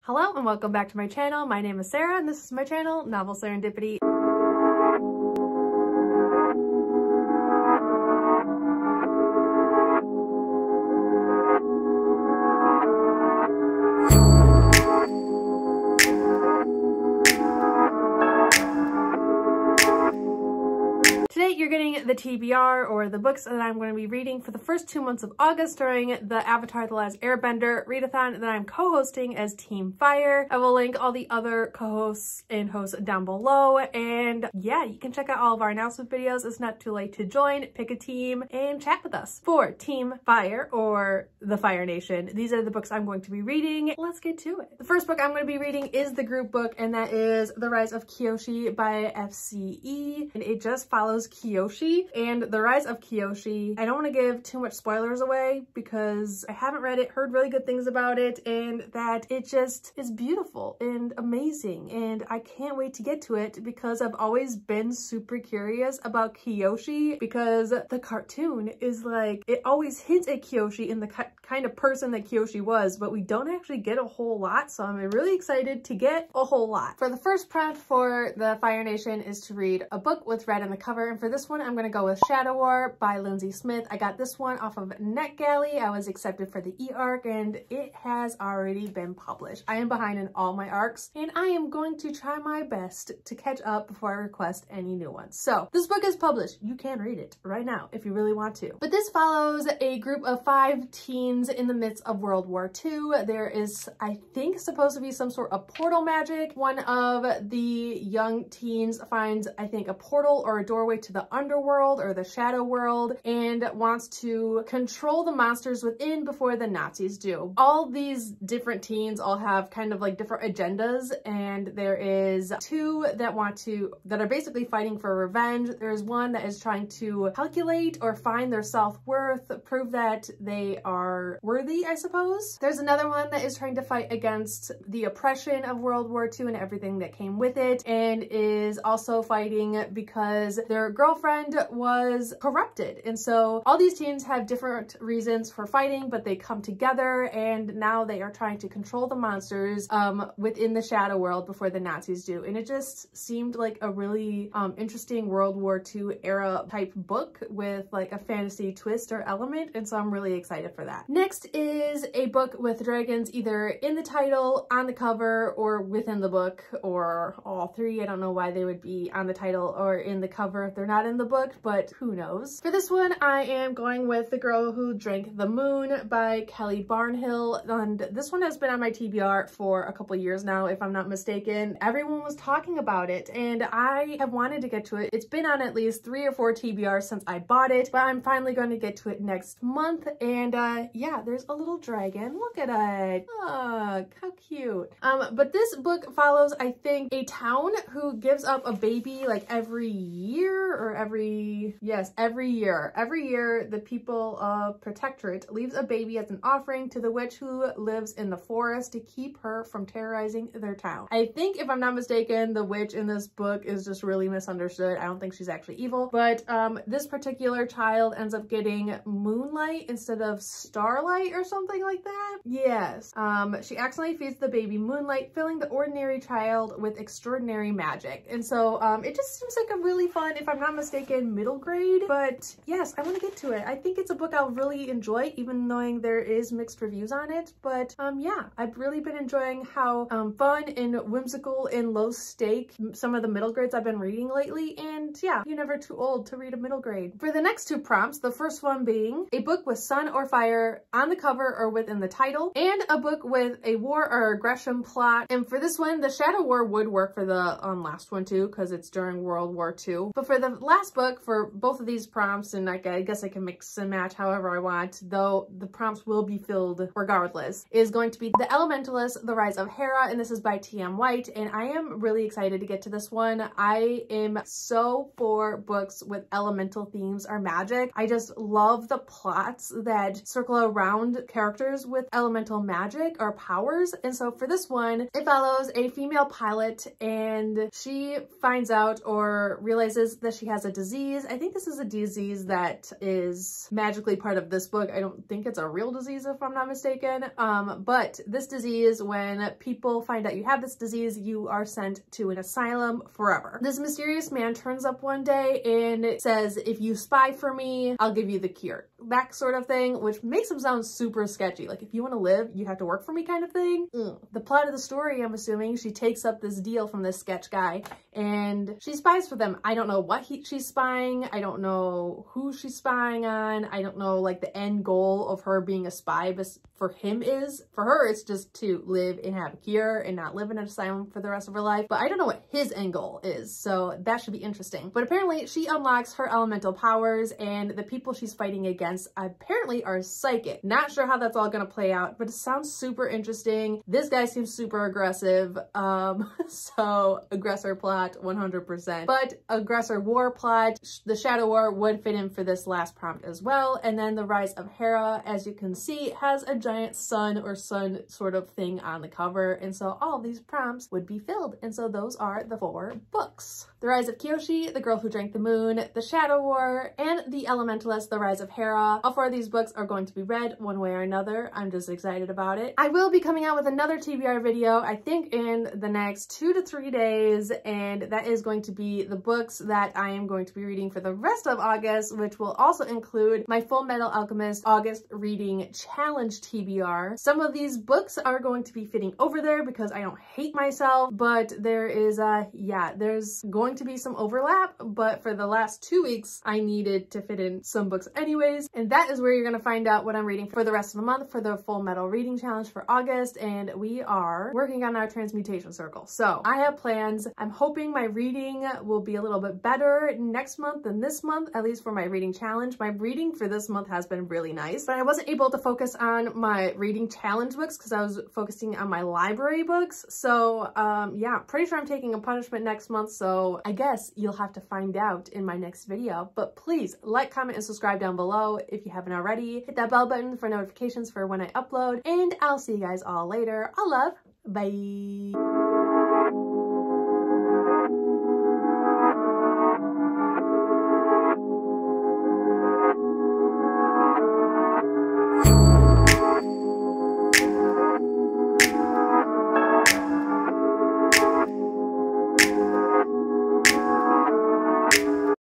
Hello and welcome back to my channel. My name is Sarah and this is my channel, Novel Sarah-ndipity. Today you're getting the TBR, or the books that I'm going to be reading for the first 2 months of August during the Avatar: The Last Airbender readathon that I'm co-hosting as Team Fire. I will link all the other co-hosts and hosts down below, and yeah, you can check out all of our announcement videos. It's not too late to join, pick a team, and chat with us. For Team Fire, or the Fire Nation, these are the books I'm going to be reading. Let's get to it. The first book I'm going to be reading is the group book, and that is The Rise of Kyoshi by FCE, and it just follows Kyoshi and the rise of Kyoshi. I don't want to give too much spoilers away because I haven't read it, heard really good things about it, and that it just is beautiful and amazing, and I can't wait to get to it because I've always been super curious about Kyoshi, because the cartoon is like, it always hints at Kyoshi and the kind of person that Kyoshi was, but we don't actually get a whole lot, so I'm really excited to get a whole lot. For the first prompt for the Fire Nation is to read a book with red on the cover, and for this one I'm going to go with Shadow War by Lindsay Smith. I got this one off of NetGalley. I was accepted for the e-arc and it has already been published. I am behind in all my arcs and I am going to try my best to catch up before I request any new ones. So this book is published. You can read it right now if you really want to. But this follows a group of 5 teens in the midst of World War II. There is, I think, supposed to be some sort of portal magic. One of the young teens finds, I think, a portal or a doorway to the underworld or the shadow world and wants to control the monsters within before the Nazis do. All these different teens all have kind of like different agendas, and there is 2 that are basically fighting for revenge. There's one that is trying to calculate or find their self-worth, prove that they are worthy, I suppose. There's another one that is trying to fight against the oppression of World War II and everything that came with it, and is also fighting because their girlfriend was corrupted. And so all these teens have different reasons for fighting, but they come together and now they are trying to control the monsters within the shadow world before the Nazis do. And it just seemed like a really interesting World War II era type book with like a fantasy twist or element, and so I'm really excited for that. Next is a book with dragons either in the title, on the cover, or within the book, or all 3. I don't know why they would be on the title or in the cover if they're not in the book, but who knows. For this one, I am going with The Girl Who Drank the Moon by Kelly Barnhill, and this one has been on my TBR for a couple years now, if I'm not mistaken. Everyone was talking about it, and I have wanted to get to it. It's been on at least 3 or 4 TBRs since I bought it, but I'm finally going to get to it next month, and yeah, there's a little dragon. Look at it. Oh, how cute. But this book follows, I think, a town who gives up a baby like every year, or every year. Every year, the people of Protectorate leaves a baby as an offering to the witch who lives in the forest to keep her from terrorizing their town. I think, if I'm not mistaken, the witch in this book is just really misunderstood. I don't think she's actually evil, but this particular child ends up getting moonlight instead of starlight or something like that. Yes. She accidentally feeds the baby moonlight, filling the ordinary child with extraordinary magic. And so it just seems like a really fun, if I'm not mistaken, middle grade, but yes, I want to get to it. I think it's a book I'll really enjoy, even knowing there is mixed reviews on it. But yeah, I've really been enjoying how fun and whimsical and low stake some of the middle grades I've been reading lately, and yeah, you're never too old to read a middle grade. For the next 2 prompts, the first one being a book with sun or fire on the cover or within the title, and a book with a war or aggression plot. And for this one, the Shadow War would work for the last one too, because it's during World War II. But for the last book, for both of these prompts, and I guess I can mix and match however I want, though the prompts will be filled regardless, is going to be The Elementalist: The Rise of Hera, and this is by T.M. White, and I am really excited to get to this one. I am so for books with elemental themes or magic. I just love the plots that circle around characters with elemental magic or powers, And so for this one, it follows a female pilot and she finds out or realizes that she has a disease. I think this is a disease that is magically part of this book. I don't think it's a real disease if I'm not mistaken. But this disease, when people find out you have this disease, you are sent to an asylum forever. This mysterious man turns up one day and says, if you spy for me, I'll give you the cure. That sort of thing, which makes him sound super sketchy. Like, if you want to live, you have to work for me kind of thing. The plot of the story, I'm assuming, she takes up this deal from this sketch guy and she spies for them. I don't know what she's spying. I don't know who she's spying on. I don't know like the end goal of her being a spy, but for him is, for her, it's just to live and have a cure and not live in an asylum for the rest of her life. But I don't know what his end goal is, so that should be interesting. But apparently she unlocks her elemental powers and the people she's fighting against apparently are psychic. Not sure how that's all gonna play out, but it sounds super interesting. This guy seems super aggressive. So aggressor plot 100%, but aggressor war plot, the Shadow War would fit in for this last prompt as well. And then the Rise of Hera, as you can see, has a giant sun or sun sort of thing on the cover. And so all these prompts would be filled. And so those are the 4 books. The Rise of Kyoshi, The Girl Who Drank the Moon, The Shadow War, and The Elementalist, The Rise of Hera. All 4 of these books are going to be read one way or another. I'm just excited about it. I will be coming out with another TBR video, I think in the next 2 to 3 days, and that is going to be the books that I am going to be reading for the rest of August, which will also include my Fullmetal Alchemist August Reading Challenge TBR. Some of these books are going to be fitting over there because I don't hate myself, but there is there's going to be some overlap, but for the last 2 weeks I needed to fit in some books anyways, and that is where you're going to find out what I'm reading for the rest of the month for the Fullmetal Reading Challenge for August. And we are working on our transmutation circle, so I have plans. I'm hoping my reading will be a little bit better next month than this month, at least for my reading challenge. My reading for this month has been really nice, but I wasn't able to focus on my reading challenge books because I was focusing on my library books. So yeah, pretty sure I'm taking a punishment next month, so I guess you'll have to find out in my next video. But please like, comment, and subscribe down below if you haven't already. Hit that bell button for notifications for when I upload, and I'll see you guys all later. All love. Bye.